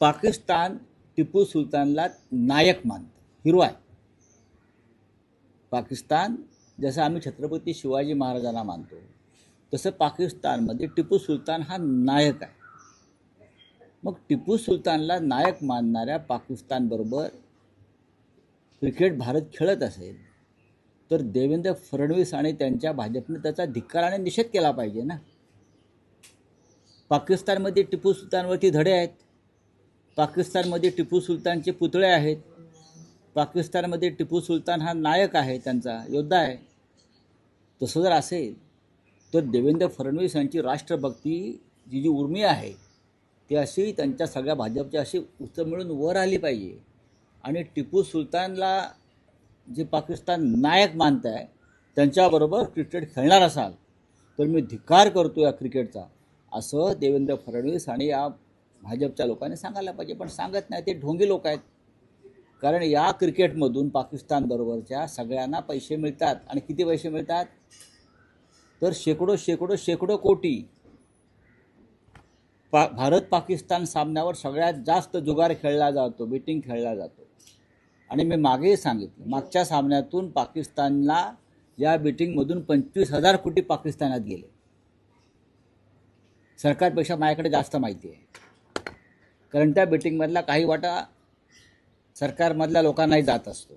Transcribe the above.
पाकिस्तान टिपू सुलतानला नायक मानतं, hero आहे. पाकिस्तान जसं आम्ही छत्रपती शिवाजी महाराजांना मानतो तसं पाकिस्तानमध्ये टिपू सुलतान हा नायक आहे. मग टिपू सुलतानला नायक मानणाऱ्या पाकिस्तानबरोबर क्रिकेट भारत खेळत असेल तर देवेंद्र फडणवीस आणि त्यांच्या भाजपने त्याचा धिक्काराने निषेध केला पाहिजे ना. पाकिस्तानमध्ये टिपू सुलतानवरती धडे आहेत, पाकिस्तानमध्ये टिपू सुलतानचे पुतळे आहेत, पाकिस्तानमध्ये टिपू सुलतान हा नायक आहे, त्यांचा योद्धा आहे. तसं जर असेल तर देवेंद्र फडणवीस यांची राष्ट्रभक्ती जी उर्मी आहे ती अशी त्यांच्या सगळ्या भाजपच्या अशी उचल मिळून वर आली पाहिजे. आणि टिपू सुलतानला जे पाकिस्तान नायक मानत आहे त्यांच्याबरोबर क्रिकेट खेळणार असाल तर मी धिक्कार करतो या क्रिकेटचा, असं देवेंद्र फडणवीस आणि या भाजपच्या लोकांनी सांगायला पाहिजे. पण सांगत नाही, ते ढोंगी लोक आहेत. कारण या क्रिकेटमधून पाकिस्तानबरोबरच्या सगळ्यांना पैसे मिळतात. आणि किती पैसे मिळतात तर शेकडो शेकडो शेकडो कोटी. भारत पाकिस्तान सामन्यावर सगळ्यात जास्त जुगार खेळला जातो, बेटिंग खेळला जातो. आणि मी मागेही सांगितलं, मागच्या सामन्यातून पाकिस्तानला या बेटिंगमधून 25,000 कोटी पाकिस्तानात गेले. सरकारपेक्षा माझ्याकडे जास्त माहिती आहे, कारण त्या बेटिंगमधला काही वाटा सरकारमधल्या लोकांनाही जात असतो.